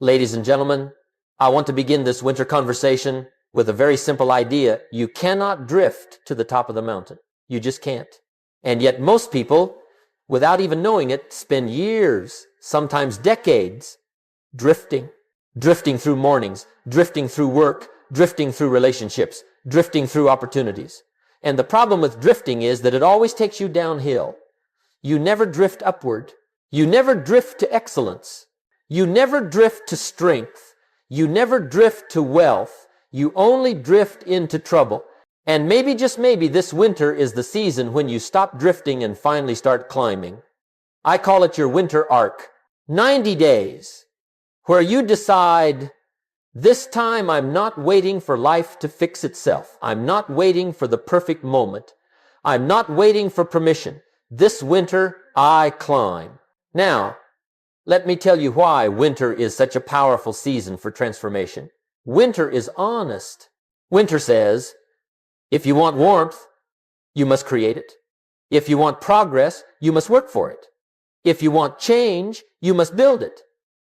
Ladies and gentlemen, I want to begin this winter conversation with a very simple idea. You cannot drift to the top of the mountain. You just can't. And yet most people, without even knowing it, spend years, sometimes decades, drifting through mornings, drifting through work, drifting through relationships, drifting through opportunities. And the problem with drifting is that it always takes you downhill. You never drift upward. You never drift to excellence. You never drift to strength. You never drift to wealth. You only drift into trouble. And maybe, just maybe, this winter is the season when you stop drifting and finally start climbing. I call it your winter arc. 90 days where you decide, this time I'm not waiting for life to fix itself. I'm not waiting for the perfect moment. I'm not waiting for permission. This winter, I climb. Now, let me tell you why winter is such a powerful season for transformation. Winter is honest. Winter says, if you want warmth, you must create it. If you want progress, you must work for it. If you want change, you must build it.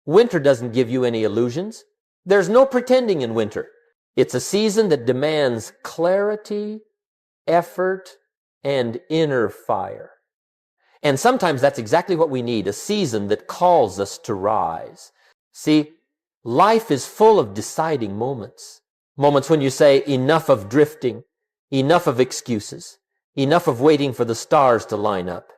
Winter doesn't give you any illusions. There's no pretending in winter. It's a season that demands clarity, effort, and inner fire. And sometimes that's exactly what we need, a season that calls us to rise. See, life is full of deciding moments. Moments when you say, enough of drifting, enough of excuses, enough of waiting for the stars to line up.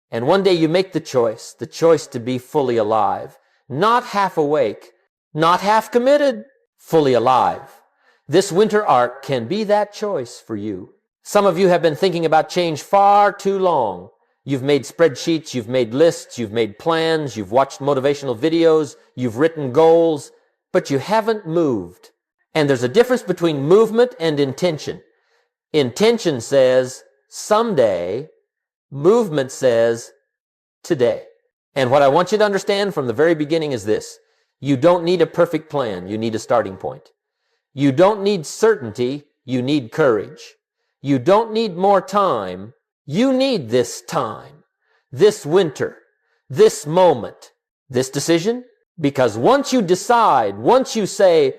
And one day you make the choice to be fully alive, not half awake, not half committed, fully alive. This winter arc can be that choice for you. Some of you have been thinking about change far too long. You've made spreadsheets, you've made lists, you've made plans, you've watched motivational videos, you've written goals, but you haven't moved. And there's a difference between movement and intention. Intention says someday, movement says today. And what I want you to understand from the very beginning is this. You don't need a perfect plan, you need a starting point. You don't need certainty, you need courage. You don't need more time, you need this time, this winter, this moment, this decision. Because once you decide, once you say,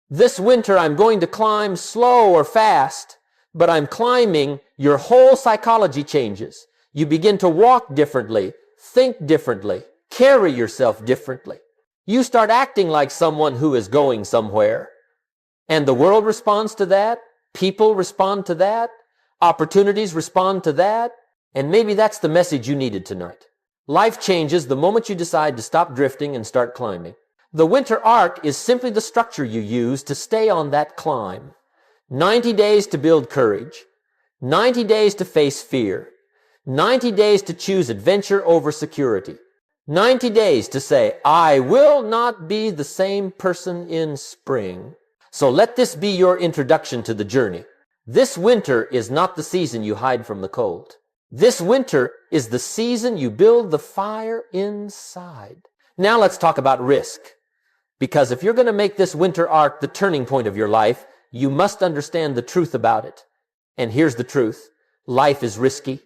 this winter I'm going to climb slow or fast, but I'm climbing, your whole psychology changes. You begin to walk differently, think differently, carry yourself differently. You start acting like someone who is going somewhere. And the world responds to that. People respond to that. Opportunities respond to that. And maybe that's the message you needed tonight. Life changes the moment you decide to stop drifting and start climbing. The winter arc is simply the structure you use to stay on that climb. 90 days to build courage. 90 days to face fear. 90 days to choose adventure over security. 90 days to say, I will not be the same person in spring. So let this be your introduction to the journey. This winter is not the season you hide from the cold. This winter is the season you build the fire inside. Now let's talk about risk. Because if you're going to make this winter arc the turning point of your life, you must understand the truth about it. And here's the truth. Life is risky.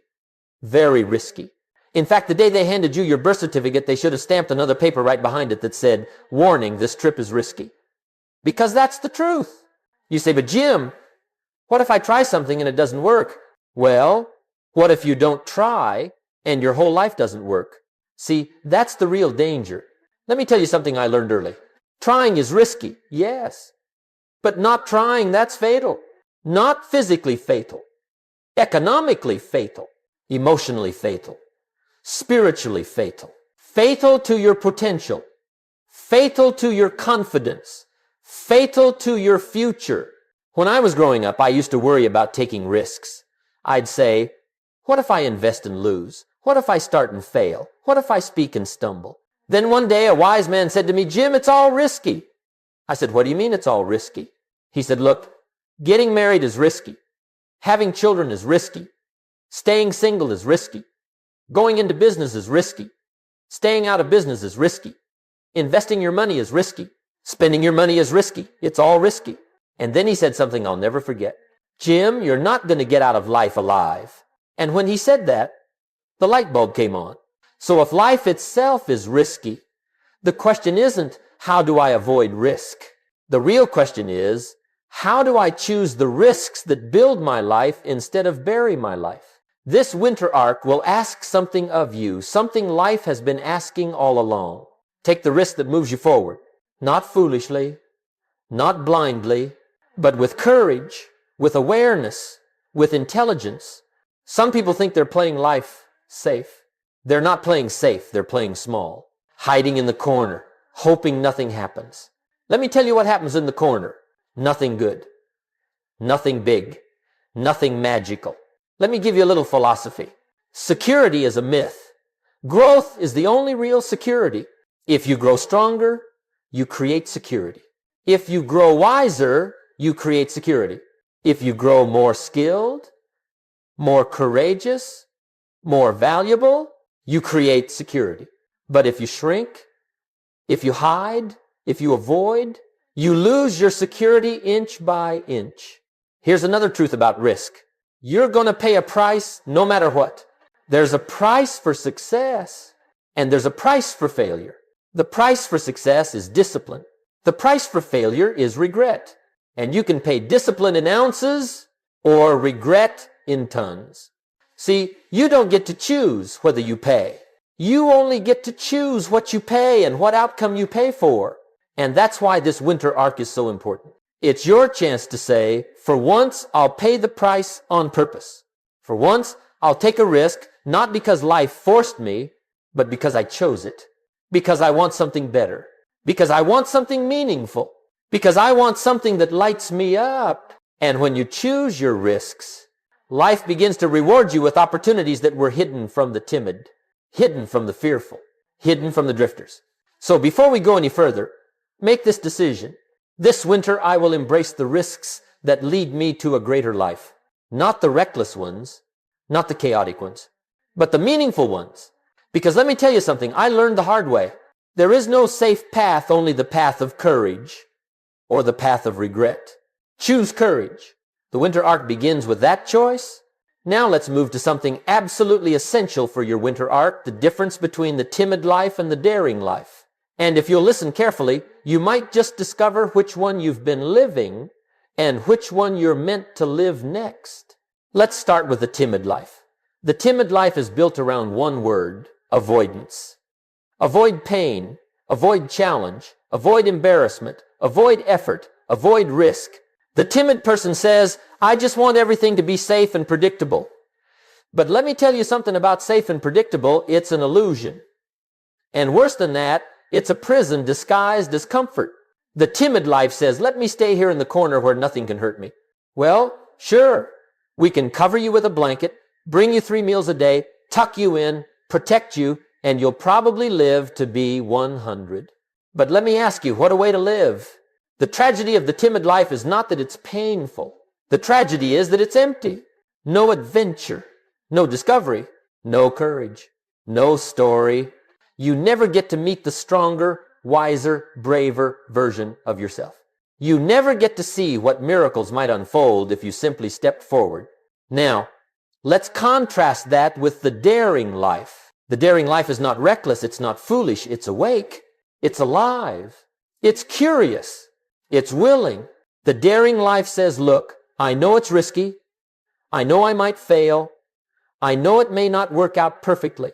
Very risky. In fact, the day they handed you your birth certificate, they should have stamped another paper right behind it that said, warning, this trip is risky. Because that's the truth. You say, but Jim, what if I try something and it doesn't work? Well, what if you don't try and your whole life doesn't work? See, that's the real danger. Let me tell you something I learned early. Trying is risky, yes. But not trying, that's fatal. Not physically fatal. Economically fatal. Emotionally fatal. Spiritually fatal. Fatal to your potential. Fatal to your confidence. Fatal to your future. When I was growing up, I used to worry about taking risks. I'd say, what if I invest and lose? What if I start and fail? What if I speak and stumble? Then one day a wise man said to me, Jim, it's all risky. I said, what do you mean it's all risky? He said, look, getting married is risky. Having children is risky. Staying single is risky. Going into business is risky. Staying out of business is risky. Investing your money is risky. Spending your money is risky. It's all risky. And then he said something I'll never forget. Jim, you're not going to get out of life alive. And when he said that, the light bulb came on. So if life itself is risky, the question isn't, how do I avoid risk? The real question is, how do I choose the risks that build my life instead of bury my life? This winter arc will ask something of you, something life has been asking all along. Take the risk that moves you forward, not foolishly, not blindly, but with courage, with awareness, with intelligence. Some people think they're playing life safe. They're not playing safe, they're playing small, hiding in the corner, hoping nothing happens. Let me tell you what happens in the corner. Nothing good, nothing big, nothing magical. Let me give you a little philosophy. Security is a myth. Growth is the only real security. If you grow stronger, you create security. If you grow wiser, you create security. If you grow more skilled, more courageous, more valuable, you create security. But if you shrink, if you hide, if you avoid, you lose your security inch by inch. Here's another truth about risk. You're going to pay a price no matter what. There's a price for success, and there's a price for failure. The price for success is discipline. The price for failure is regret. And you can pay discipline in ounces or regret in tons. See, you don't get to choose whether you pay. You only get to choose what you pay and what outcome you pay for. And that's why this winter arc is so important. It's your chance to say, for once, I'll pay the price on purpose. For once, I'll take a risk, not because life forced me, but because I chose it. Because I want something better. Because I want something meaningful. Because I want something that lights me up. And when you choose your risks, life begins to reward you with opportunities that were hidden from the timid, hidden from the fearful, hidden from the drifters. So before we go any further, make this decision. This winter I will embrace the risks that lead me to a greater life. Not the reckless ones, not the chaotic ones, but the meaningful ones. Because let me tell you something, I learned the hard way. There is no safe path, only the path of courage or the path of regret. Choose courage. The winter arc begins with that choice. Now let's move to something absolutely essential for your winter arc, the difference between the timid life and the daring life. And if you'll listen carefully, you might just discover which one you've been living and which one you're meant to live next. Let's start with the timid life. The timid life is built around one word, avoidance. Avoid pain, avoid challenge, avoid embarrassment, avoid effort, avoid risk. The timid person says, I just want everything to be safe and predictable. But let me tell you something about safe and predictable. It's an illusion. And worse than that, it's a prison disguised as comfort. The timid life says, let me stay here in the corner where nothing can hurt me. Well, sure, we can cover you with a blanket, bring you 3 meals a day, tuck you in, protect you, and you'll probably live to be 100. But let me ask you, what a way to live. The tragedy of the timid life is not that it's painful. The tragedy is that it's empty. No adventure, no discovery, no courage, no story. You never get to meet the stronger, wiser, braver version of yourself. You never get to see what miracles might unfold if you simply stepped forward. Now, let's contrast that with the daring life. The daring life is not reckless, it's not foolish, it's awake, it's alive, it's curious, it's willing. The daring life says, look, I know it's risky, I know I might fail, I know it may not work out perfectly,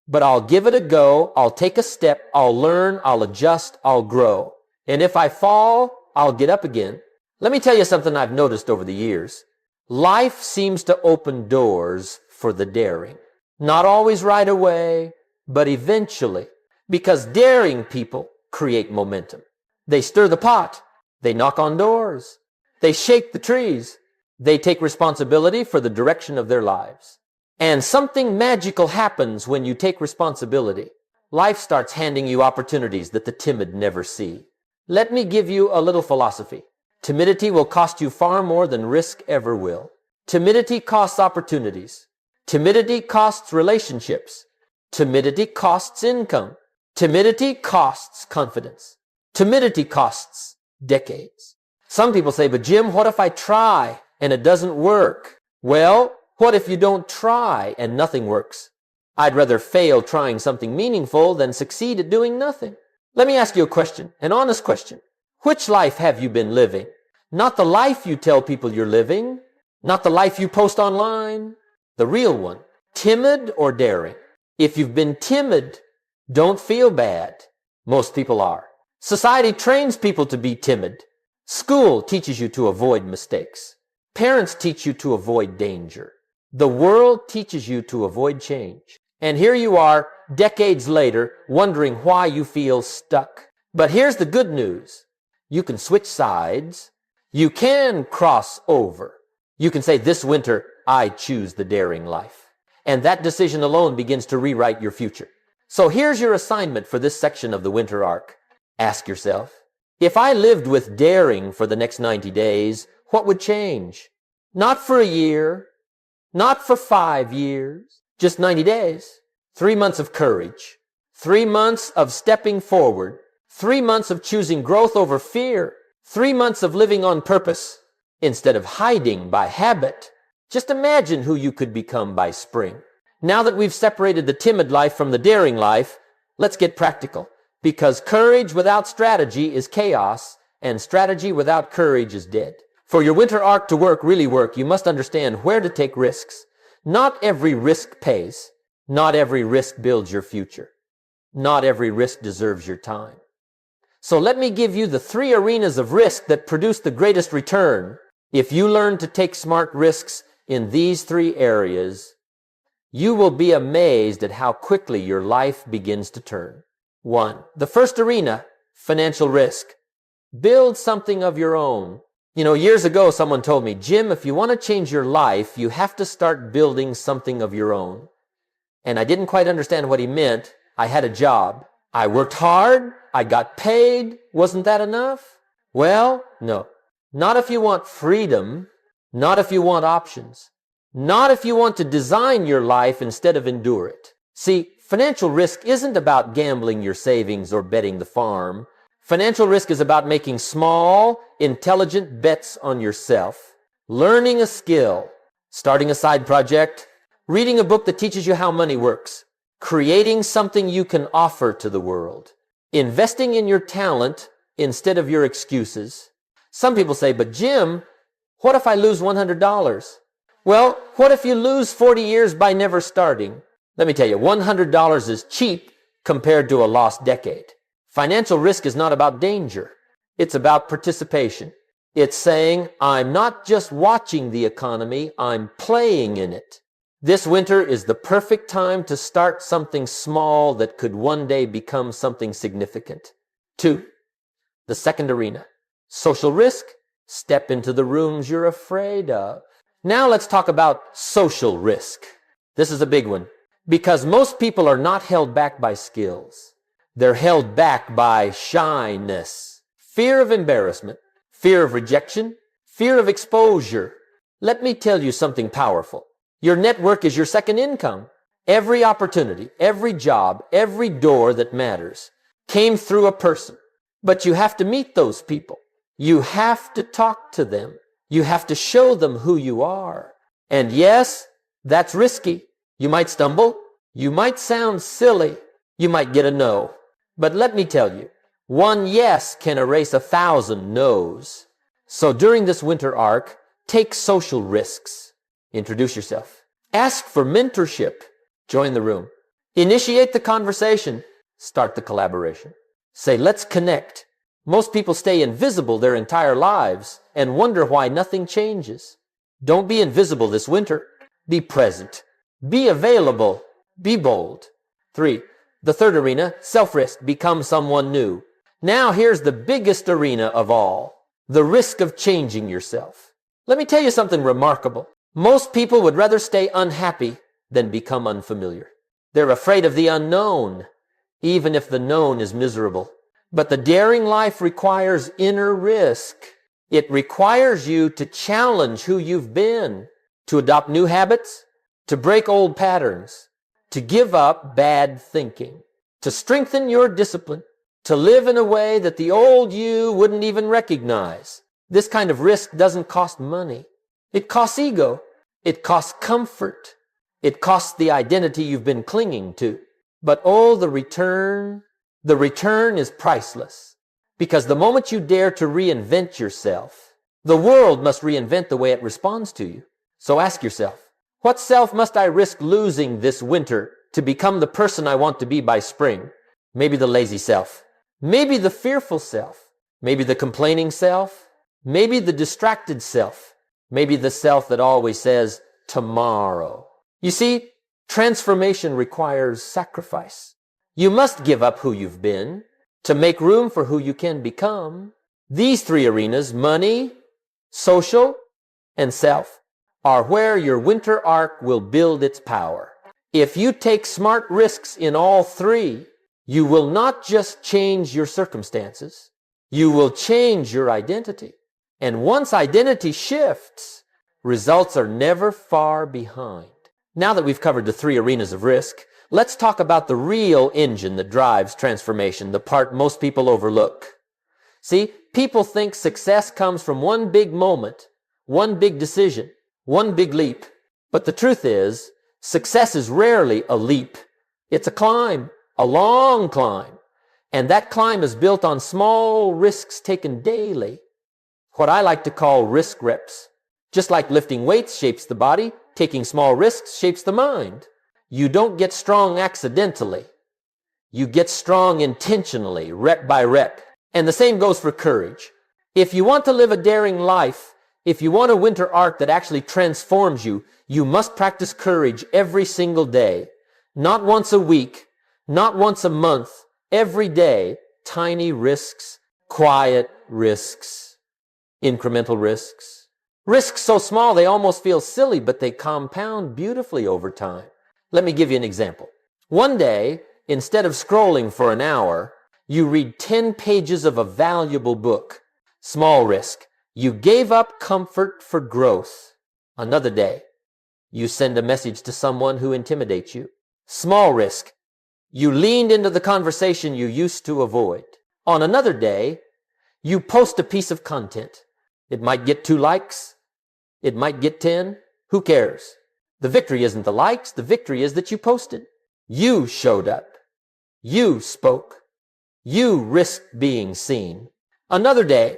but I'll give it a go, I'll take a step, I'll learn, I'll adjust, I'll grow. And if I fall, I'll get up again. Let me tell you something I've noticed over the years. Life seems to open doors for the daring. Not always right away, but eventually. Because daring people create momentum. They stir the pot. They knock on doors. They shake the trees. They take responsibility for the direction of their lives. And something magical happens when you take responsibility. Life starts handing you opportunities that the timid never see. Let me give you a little philosophy. Timidity will cost you far more than risk ever will. Timidity costs opportunities. Timidity costs relationships. Timidity costs income. Timidity costs confidence. Timidity costs decades. Some people say, but Jim, what if I try and it doesn't work? Well, what if you don't try and nothing works? I'd rather fail trying something meaningful than succeed at doing nothing. Let me ask you a question, an honest question. Which life have you been living? Not the life you tell people you're living, not the life you post online, the real one. Timid or daring? If you've been timid, don't feel bad. Most people are. Society trains people to be timid. School teaches you to avoid mistakes. Parents teach you to avoid danger. The world teaches you to avoid change. And here you are, decades later, wondering why you feel stuck. But here's the good news. You can switch sides. You can cross over. You can say, this winter, I choose the daring life. And that decision alone begins to rewrite your future. So here's your assignment for this section of the winter arc. Ask yourself, if I lived with daring for the next 90 days, what would change? Not for a year, not for 5 years, just 90 days. 3 months of courage, 3 months of stepping forward, 3 months of choosing growth over fear, 3 months of living on purpose instead of hiding by habit. Just imagine who you could become by spring. Now that we've separated the timid life from the daring life, let's get practical. Because courage without strategy is chaos, and strategy without courage is dead. For your winter arc to really work, you must understand where to take risks. Not every risk pays. Not every risk builds your future. Not every risk deserves your time. So let me give you the 3 arenas of risk that produce the greatest return. If you learn to take smart risks in these 3 areas, you will be amazed at how quickly your life begins to turn. 1. The first arena, financial risk. Build something of your own. Years ago, someone told me, Jim, if you want to change your life, you have to start building something of your own. And I didn't quite understand what he meant. I had a job. I worked hard. I got paid. Wasn't that enough? Well, no. Not if you want freedom. Not if you want options. Not if you want to design your life instead of endure it. See, financial risk isn't about gambling your savings or betting the farm. Financial risk is about making small, intelligent bets on yourself, learning a skill, starting a side project, reading a book that teaches you how money works, creating something you can offer to the world, investing in your talent instead of your excuses. Some people say, but Jim, what if I lose $100? Well, what if you lose 40 years by never starting? Let me tell you, $100 is cheap compared to a lost decade. Financial risk is not about danger. It's about participation. It's saying, I'm not just watching the economy, I'm playing in it. This winter is the perfect time to start something small that could one day become something significant. 2. The second arena. Social risk. Step into the rooms you're afraid of. Now let's talk about social risk. This is a big one. Because most people are not held back by skills. They're held back by shyness, fear of embarrassment, fear of rejection, fear of exposure. Let me tell you something powerful. Your network is your second income. Every opportunity, every job, every door that matters came through a person. But you have to meet those people. You have to talk to them. You have to show them who you are. And yes, that's risky. You might stumble. You might sound silly. You might get a no. But let me tell you, one yes can erase 1,000 no's. So during this winter arc, take social risks. Introduce yourself. Ask for mentorship. Join the room. Initiate the conversation. Start the collaboration. Say, let's connect. Most people stay invisible their entire lives and wonder why nothing changes. Don't be invisible this winter. Be present. Be available. Be bold. 3. The third arena, self-risk. Become someone new. Now here's the biggest arena of all. The risk of changing yourself. Let me tell you something remarkable. Most people would rather stay unhappy than become unfamiliar. They're afraid of the unknown, even if the known is miserable. But the daring life requires inner risk. It requires you to challenge who you've been, to adopt new habits, to break old patterns, to give up bad thinking, to strengthen your discipline, to live in a way that the old you wouldn't even recognize. This kind of risk doesn't cost money. It costs ego. It costs comfort. It costs the identity you've been clinging to. But oh, the return The return is priceless, because the moment you dare to reinvent yourself, the world must reinvent the way it responds to you. So ask yourself, what self must I risk losing this winter to become the person I want to be by spring? Maybe the lazy self. Maybe the fearful self. Maybe the complaining self. Maybe the distracted self. Maybe the self that always says, tomorrow. You see, transformation requires sacrifice. You must give up who you've been to make room for who you can become. These three arenas, money, social, and self, are where your winter arc will build its power. If you take smart risks in all three, you will not just change your circumstances, you will change your identity. And once identity shifts, results are never far behind. Now that we've covered the three arenas of risk, let's talk about the real engine that drives transformation, the part most people overlook. See, people think success comes from one big moment, one big decision, one big leap. But the truth is, success is rarely a leap. It's a climb, a long climb. And that climb is built on small risks taken daily. What I like to call risk reps. Just like lifting weights shapes the body, taking small risks shapes the mind. You don't get strong accidentally. You get strong intentionally, rep by rep. And the same goes for courage. If you want to live a daring life, if you want a winter arc that actually transforms you, you must practice courage every single day. Not once a week, not once a month, every day. Tiny risks, quiet risks, incremental risks. Risks so small they almost feel silly, but they compound beautifully over time. Let me give you an example. One day, instead of scrolling for an hour, you read 10 pages of a valuable book. Small risk. You gave up comfort for growth. Another day, you send a message to someone who intimidates you. Small risk. You leaned into the conversation you used to avoid. On another day, you post a piece of content. It might get 2 likes. It might get 10. Who cares? The victory isn't the likes. The victory is that you posted. You showed up. You spoke. You risked being seen. Another day,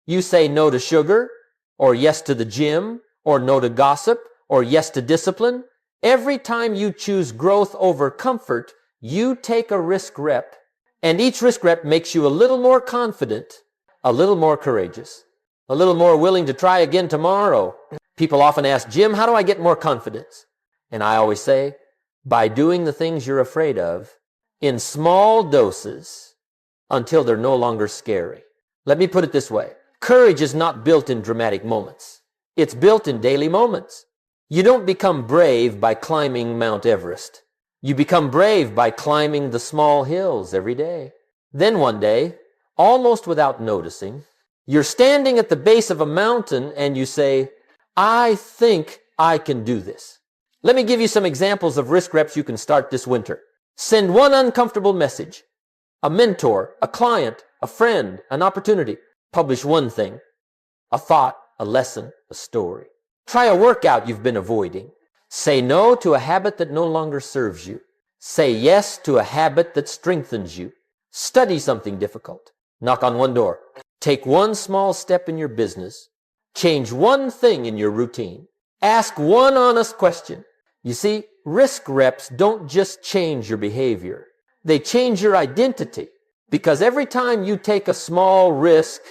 you say no to sugar, or yes to the gym, or no to gossip, or yes to discipline. Every time you choose growth over comfort, you take a risk rep. And each risk rep makes you a little more confident, a little more courageous, a little more willing to try again tomorrow. People often ask, Jim, how do I get more confidence? And I always say, by doing the things you're afraid of in small doses until they're no longer scary. Let me put it this way. Courage is not built in dramatic moments. It's built in daily moments. You don't become brave by climbing Mount Everest. You become brave by climbing the small hills every day. Then one day, almost without noticing, you're standing at the base of a mountain and you say, I think I can do this. Let me give you some examples of risk reps you can start this winter. Send one uncomfortable message. A mentor, a client, a friend, an opportunity. Publish one thing. A thought, a lesson, a story. Try a workout you've been avoiding. Say no to a habit that no longer serves you. Say yes to a habit that strengthens you. Study something difficult. Knock on one door. Take one small step in your business. Change one thing in your routine. Ask one honest question. You see, risk reps don't just change your behavior. They change your identity. Because every time you take a small risk,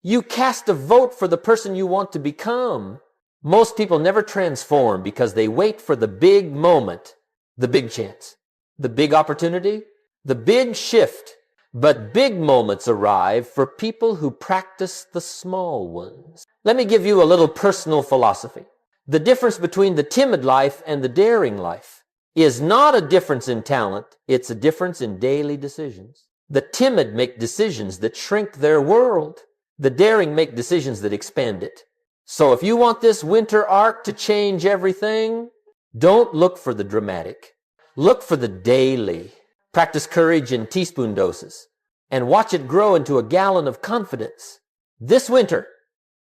you cast a vote for the person you want to become. Most people never transform because they wait for the big moment, the big chance, the big opportunity, the big shift. But big moments arrive for people who practice the small ones. Let me give you a little personal philosophy. The difference between the timid life and the daring life is not a difference in talent, it's a difference in daily decisions. The timid make decisions that shrink their world. The daring make decisions that expand it. So if you want this winter arc to change everything, don't look for the dramatic. Look for the daily. Practice courage in teaspoon doses and watch it grow into a gallon of confidence. This winter,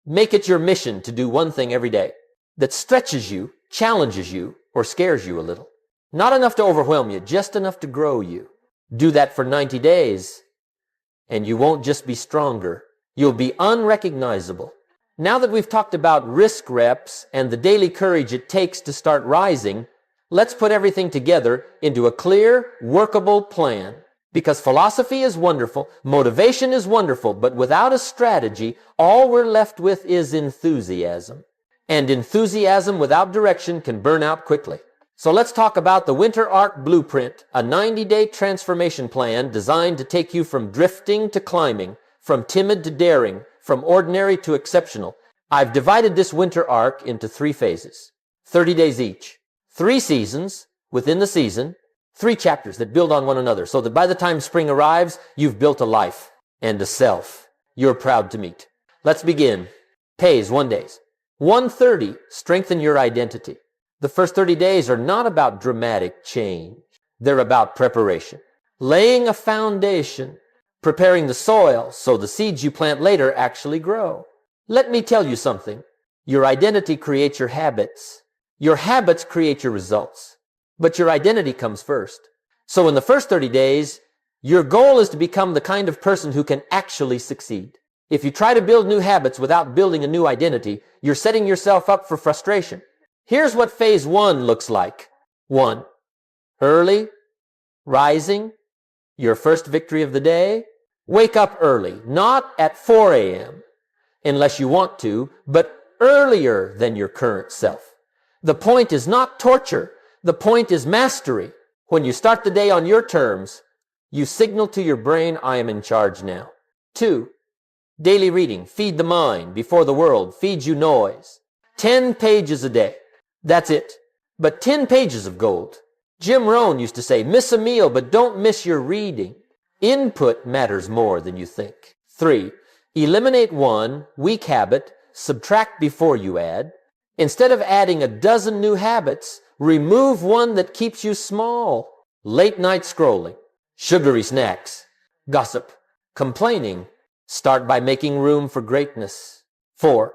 make it your mission to do one thing every day that stretches you, challenges you, or scares you a little. Not enough to overwhelm you, just enough to grow you. Do that for 90 days, and you won't just be stronger. You'll be unrecognizable. Now that we've talked about risk reps and the daily courage it takes to start rising, let's put everything together into a clear, workable plan. Because philosophy is wonderful, motivation is wonderful, but without a strategy, all we're left with is enthusiasm. And enthusiasm without direction can burn out quickly. So let's talk about the Winter Arc Blueprint, a 90-day transformation plan designed to take you from drifting to climbing, from timid to daring, from ordinary to exceptional. I've divided this Winter Arc into 3 phases, 30 days each, 3 seasons within the season, 3 chapters that build on one another so that by the time spring arrives, you've built a life and a self you're proud to meet. Let's begin. Pays 1 days. 130, strengthen your identity. The first 30 days are not about dramatic change. They're about preparation. Laying a foundation, preparing the soil so the seeds you plant later actually grow. Let me tell you something. Your identity creates your habits. Your habits create your results. But your identity comes first. So in the first 30 days, your goal is to become the kind of person who can actually succeed. If you try to build new habits without building a new identity, you're setting yourself up for frustration. Here's what phase 1 looks like. 1. Early, rising, your first victory of the day. Wake up early, not at 4 a.m., unless you want to, but earlier than your current self. The point is not torture. The point is mastery. When you start the day on your terms, you signal to your brain, I am in charge now. 2. Daily reading. Feed the mind before the world feeds you noise. 10 pages a day. That's it. But 10 pages of gold. Jim Rohn used to say, miss a meal, but don't miss your reading. Input matters more than you think. 3. Eliminate 1 weak habit, subtract before you add. Instead of adding a dozen new habits, remove 1 that keeps you small. Late night scrolling, sugary snacks, gossip, complaining. Start by making room for greatness. 4.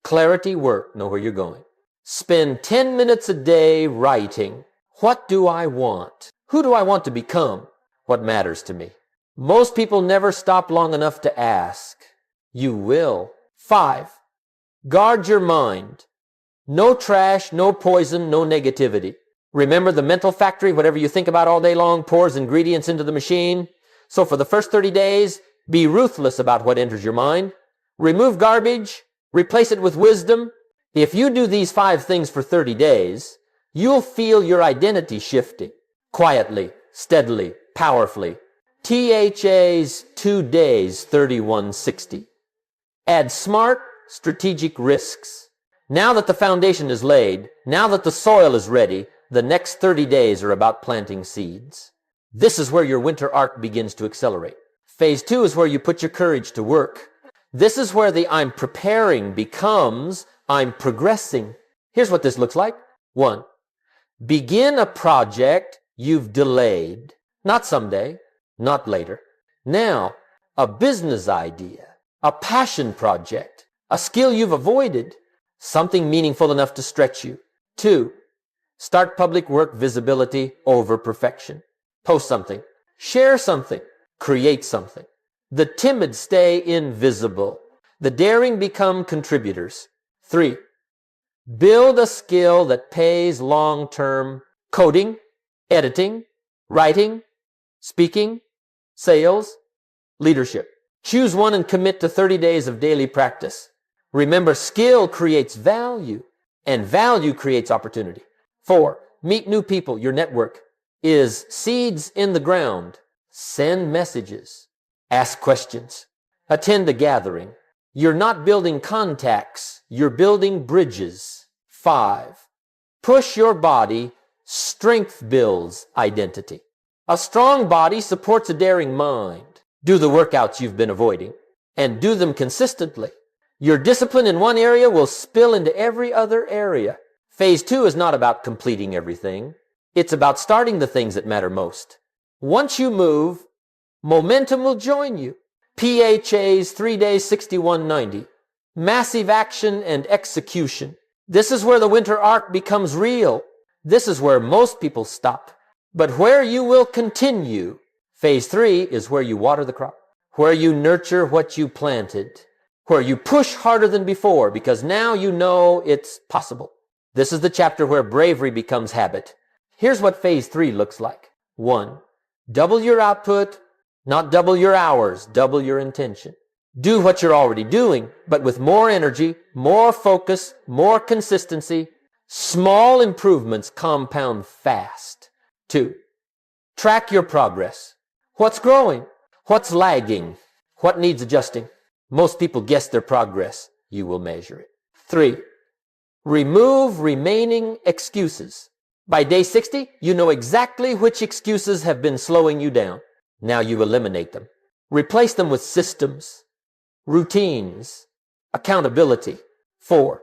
Clarity work. Know where you're going. Spend 10 minutes a day writing. What do I want? Who do I want to become? What matters to me? Most people never stop long enough to ask. You will. 5. Guard your mind. No trash, no poison, no negativity. Remember, the mental factory, whatever you think about all day long, pours ingredients into the machine. So for the first 30 days, be ruthless about what enters your mind. Remove garbage. Replace it with wisdom. If you do these 5 things for 30 days, you'll feel your identity shifting. Quietly, steadily, powerfully. THA's 2 days, 3160. Add smart, strategic risks. Now that the foundation is laid, now that the soil is ready, the next 30 days are about planting seeds. This is where your winter arc begins to accelerate. Phase 2 is where you put your courage to work. This is where the I'm preparing becomes I'm progressing. Here's what this looks like. 1. Begin a project you've delayed. Not someday, not later. Now, a business idea, a passion project, a skill you've avoided, something meaningful enough to stretch you. 2. Start public work visibility over perfection. Post something. Share something. Create something. The timid stay invisible. The daring become contributors. 3. Build a skill that pays long-term. Coding, editing, writing, speaking, sales, leadership. Choose one and commit to 30 days of daily practice. Remember, skill creates value, and value creates opportunity. 4. Meet new people. Your network is seeds in the ground. Send messages. Ask questions. Attend a gathering. You're not building contacts. You're building bridges. 5. Push your body. Strength builds identity. A strong body supports a daring mind. Do the workouts you've been avoiding, and do them consistently. Your discipline in one area will spill into every other area. Phase 2 is not about completing everything. It's about starting the things that matter most. Once you move, momentum will join you. PHA's 3 days 6190. Massive action and execution. This is where the winter arc becomes real. This is where most people stop. But where you will continue. Phase 3 is where you water the crop, where you nurture what you planted, where you push harder than before because now you know it's possible. This is the chapter where bravery becomes habit. Here's what phase 3 looks like. 1. Double your output, not double your hours, double your intention. Do what you're already doing, but with more energy, more focus, more consistency. Small improvements compound fast. 2. Track your progress. What's growing? What's lagging? What needs adjusting? Most people guess their progress. You will measure it. 3. Remove remaining excuses. By day 60, you know exactly which excuses have been slowing you down. Now you eliminate them. Replace them with systems, routines, accountability. 4.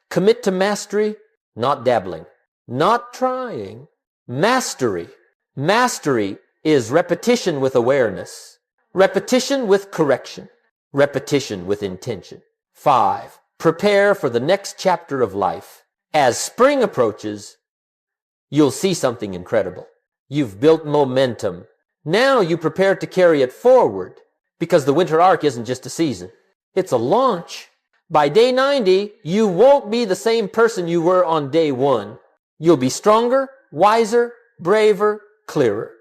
Commit to mastery, not dabbling, not trying. Mastery. Mastery is repetition with awareness, repetition with correction, repetition with intention. 5. Prepare for the next chapter of life. As spring approaches, you'll see something incredible. You've built momentum. Now you prepare to carry it forward because the winter arc isn't just a season. It's a launch. By day 90, you won't be the same person you were on day 1. You'll be stronger, wiser, braver, clearer.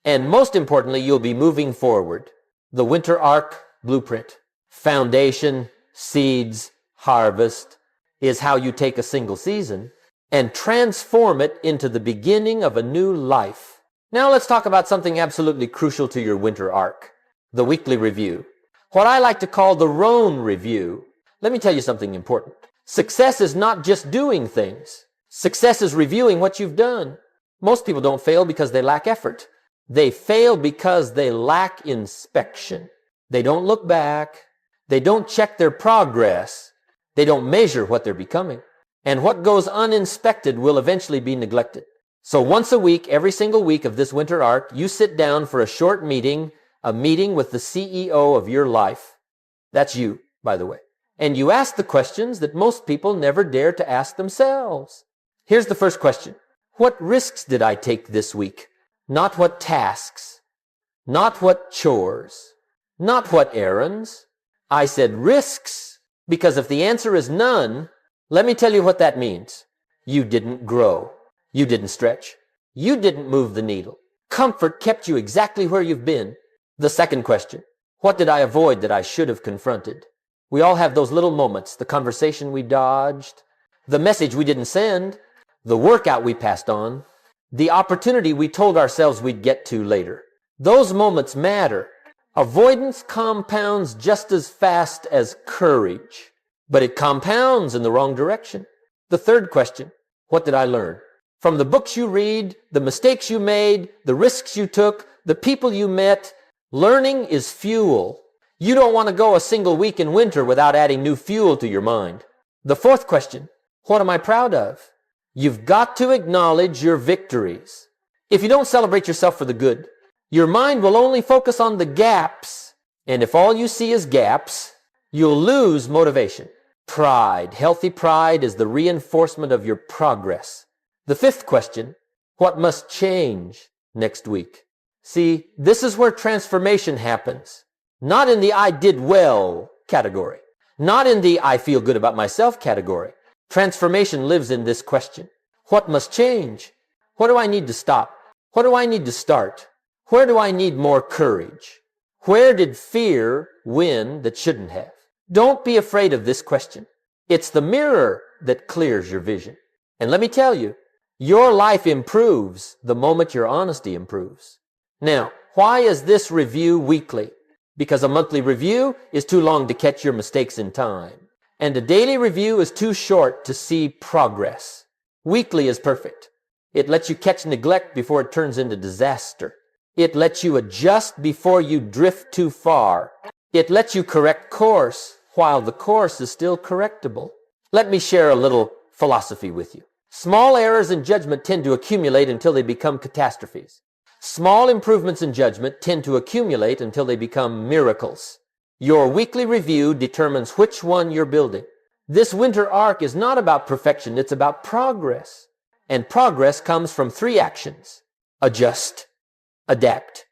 And most importantly, you'll be moving forward. The winter arc blueprint, foundation, seeds, harvest, is how you take a single season and transform it into the beginning of a new life. Now let's talk about something absolutely crucial to your winter arc, the weekly review. What I like to call the Roan review. Let me tell you something important. Success is not just doing things. Success is reviewing what you've done. Most people don't fail because they lack effort. They fail because they lack inspection. They don't look back. They don't check their progress. They don't measure what they're becoming. And what goes uninspected will eventually be neglected. So once a week, every single week of this winter arc, you sit down for a short meeting, a meeting with the CEO of your life. That's you, by the way. And you ask the questions that most people never dare to ask themselves. Here's the first question. What risks did I take this week? Not what tasks, not what chores, not what errands. I said risks because if the answer is none, let me tell you what that means. You didn't grow. You didn't stretch. You didn't move the needle. Comfort kept you exactly where you've been. The second question. What did I avoid that I should have confronted? We all have those little moments, the conversation we dodged, the message we didn't send, the workout we passed on, the opportunity we told ourselves we'd get to later. Those moments matter. Avoidance compounds just as fast as courage, but it compounds in the wrong direction. The third question, what did I learn? From the books you read, the mistakes you made, the risks you took, the people you met, learning is fuel. You don't want to go a single week in winter without adding new fuel to your mind. The fourth question, what am I proud of? You've got to acknowledge your victories. If you don't celebrate yourself for the good, your mind will only focus on the gaps. And if all you see is gaps, you'll lose motivation. Pride, healthy pride is the reinforcement of your progress. The fifth question, what must change next week? See, this is where transformation happens. Not in the I did well category. Not in the I feel good about myself category. Transformation lives in this question. What must change? What do I need to stop? What do I need to start? Where do I need more courage? Where did fear win that shouldn't have? Don't be afraid of this question. It's the mirror that clears your vision. And let me tell you, your life improves the moment your honesty improves. Now, why is this review weekly? Because a monthly review is too long to catch your mistakes in time. And a daily review is too short to see progress. Weekly is perfect. It lets you catch neglect before it turns into disaster. It lets you adjust before you drift too far. It lets you correct course while the course is still correctable. Let me share a little philosophy with you. Small errors in judgment tend to accumulate until they become catastrophes. Small improvements in judgment tend to accumulate until they become miracles. Your weekly review determines which one you're building. This winter arc is not about perfection, it's about progress. And progress comes from 3 actions. Adjust, adapt,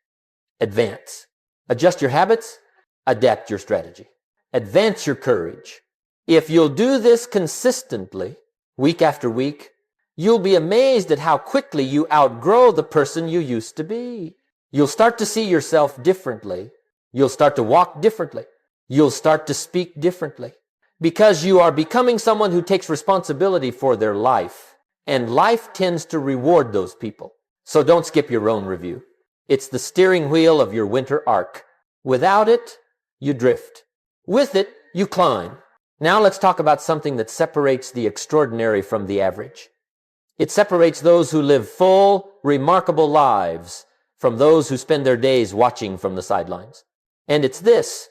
Advance. Adjust your habits. Adapt your strategy. Advance your courage. If you'll do this consistently, week after week, you'll be amazed at how quickly you outgrow the person you used to be. You'll start to see yourself differently. You'll start to walk differently. You'll start to speak differently. Because you are becoming someone who takes responsibility for their life. And life tends to reward those people. So don't skip your own review. It's the steering wheel of your winter arc. Without it, you drift. With it, you climb. Now let's talk about something that separates the extraordinary from the average. It separates those who live full, remarkable lives from those who spend their days watching from the sidelines. And it's this: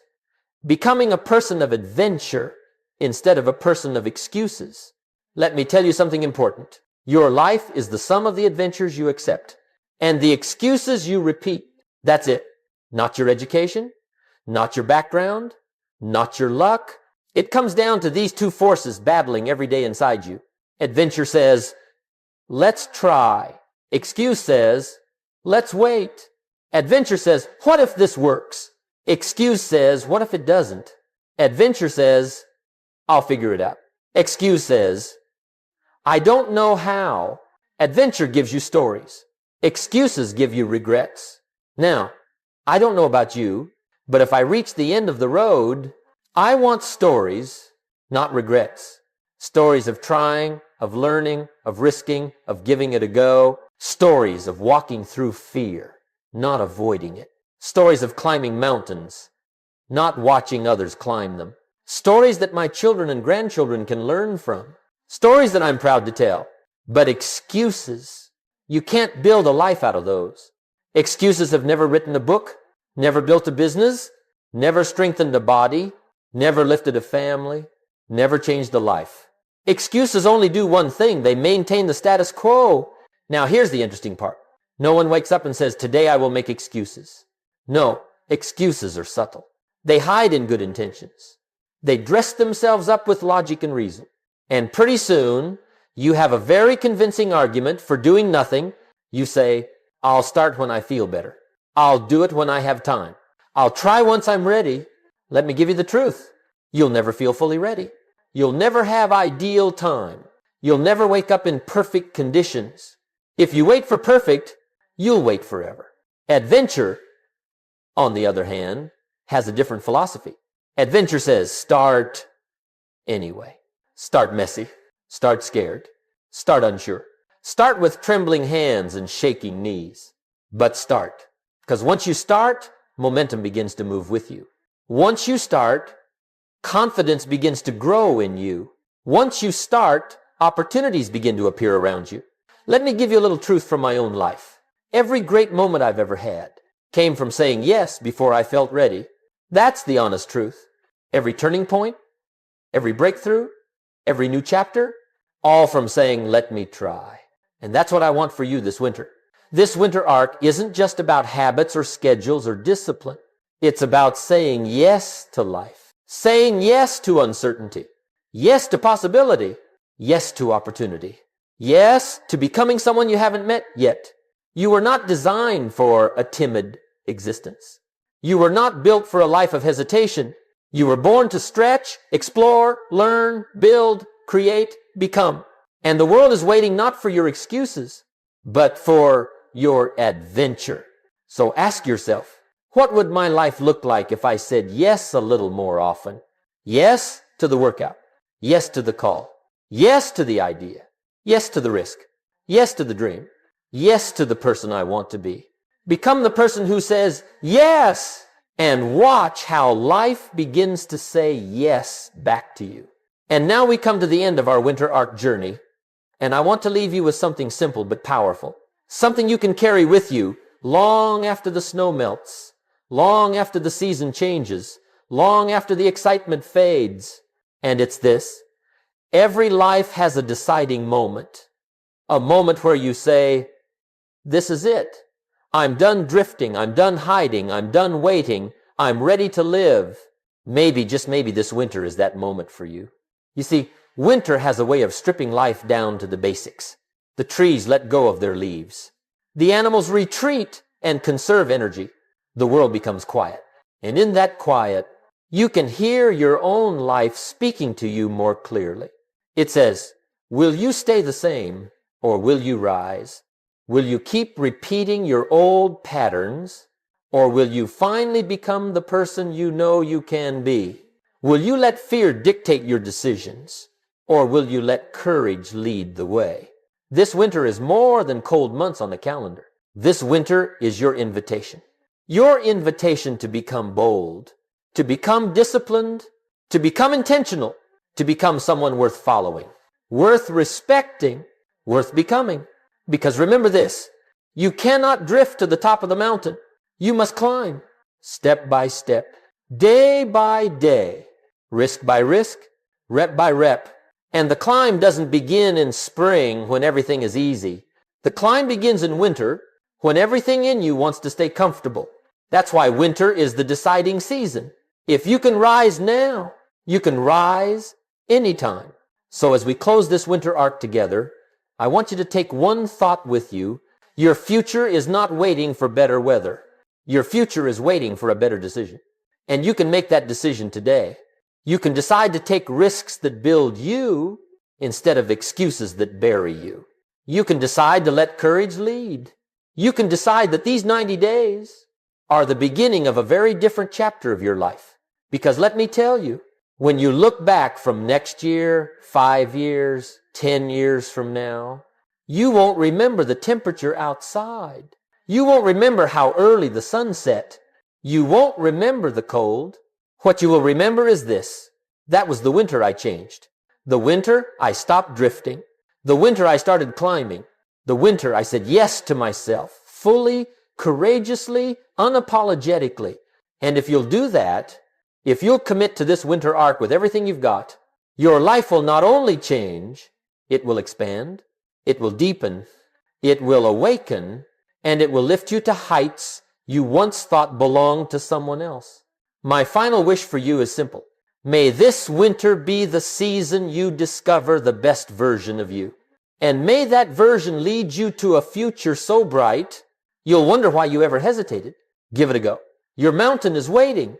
becoming a person of adventure instead of a person of excuses. Let me tell you something important. Your life is the sum of the adventures you accept and the excuses you repeat. That's it. Not your education, not your background, not your luck. It comes down to these two forces battling every day inside you. Adventure says, let's try. Excuse says, let's wait. Adventure says, what if this works? Excuse says, what if it doesn't? Adventure says, I'll figure it out. Excuse says, I don't know how. Adventure gives you stories. Excuses give you regrets. Now, I don't know about you, but if I reach the end of the road, I want stories, not regrets. Stories of trying, of learning, of risking, of giving it a go. Stories of walking through fear, not avoiding it. Stories of climbing mountains, not watching others climb them. Stories that my children and grandchildren can learn from. Stories that I'm proud to tell. But excuses, you can't build a life out of those. Excuses have never written a book, never built a business, never strengthened a body, never lifted a family, never changed a life. Excuses only do one thing. They maintain the status quo. Now here's the interesting part. No one wakes up and says, today I will make excuses. No, excuses are subtle. They hide in good intentions. They dress themselves up with logic and reason. And pretty soon, you have a very convincing argument for doing nothing. You say, I'll start when I feel better. I'll do it when I have time. I'll try once I'm ready. Let me give you the truth. You'll never feel fully ready. You'll never have ideal time. You'll never wake up in perfect conditions. If you wait for perfect, you'll wait forever. Adventure, on the other hand, has a different philosophy. Adventure says, start anyway. Start messy. Start scared. Start unsure. Start with trembling hands and shaking knees. But start. Because once you start, momentum begins to move with you. Once you start, confidence begins to grow in you. Once you start, opportunities begin to appear around you. Let me give you a little truth from my own life. Every great moment I've ever had came from saying yes before I felt ready. That's the honest truth. Every turning point, every breakthrough, every new chapter, all from saying, let me try. And that's what I want for you this winter. This winter arc isn't just about habits or schedules or discipline. It's about saying yes to life. Saying yes to uncertainty. Yes to possibility. Yes to opportunity. Yes to becoming someone you haven't met yet. You were not designed for a timid existence. You were not built for a life of hesitation. You were born to stretch, explore, learn, build, create, become. And the world is waiting not for your excuses, but for your adventure. So ask yourself, what would my life look like if I said yes a little more often? Yes to the workout. Yes to the call. Yes to the idea. Yes to the risk. Yes to the dream. Yes to the person I want to be. Become the person who says yes, and watch how life begins to say yes back to you. And now we come to the end of our winter arc journey, and I want to leave you with something simple but powerful. Something you can carry with you long after the snow melts, long after the season changes, long after the excitement fades. And it's this: every life has a deciding moment. A moment where you say, this is it. I'm done drifting. I'm done hiding. I'm done waiting. I'm ready to live. Maybe, just maybe, this winter is that moment for you. You see, winter has a way of stripping life down to the basics. The trees let go of their leaves. The animals retreat and conserve energy. the world becomes quiet. And in that quiet, you can hear your own life speaking to you more clearly. It says, will you stay the same or will you rise? Will you keep repeating your old patterns or will you finally become the person you know you can be? Will you let fear dictate your decisions or will you let courage lead the way? This winter is more than cold months on the calendar. This winter is your invitation. Your invitation to become bold, to become disciplined, to become intentional, to become someone worth following, worth respecting, worth becoming. Because remember this, you cannot drift to the top of the mountain. You must climb step by step, day by day, risk by risk, rep by rep. And the climb doesn't begin in spring when everything is easy. The climb begins in winter when everything in you wants to stay comfortable. That's why winter is the deciding season. If you can rise now, you can rise anytime. So as we close this winter arc together, I want you to take one thought with you. Your future is not waiting for better weather. Your future is waiting for a better decision. And you can make that decision today. You can decide to take risks that build you instead of excuses that bury you. You can decide to let courage lead. You can decide that these 90 days are the beginning of a very different chapter of your life. Because let me tell you, when you look back from next year, 5 years, 10 years from now, you won't remember the temperature outside. You won't remember how early the sun set. You won't remember the cold. What you will remember is this. That was the winter I changed. The winter I stopped drifting. The winter I started climbing. The winter I said yes to myself, fully, courageously, unapologetically. And if you'll do that, if you'll commit to this winter arc with everything you've got, your life will not only change, it will expand, it will deepen, it will awaken, and it will lift you to heights you once thought belonged to someone else. My final wish for you is simple. May this winter be the season you discover the best version of you. And may that version lead you to a future so bright, you'll wonder why you ever hesitated. Give it a go. Your mountain is waiting.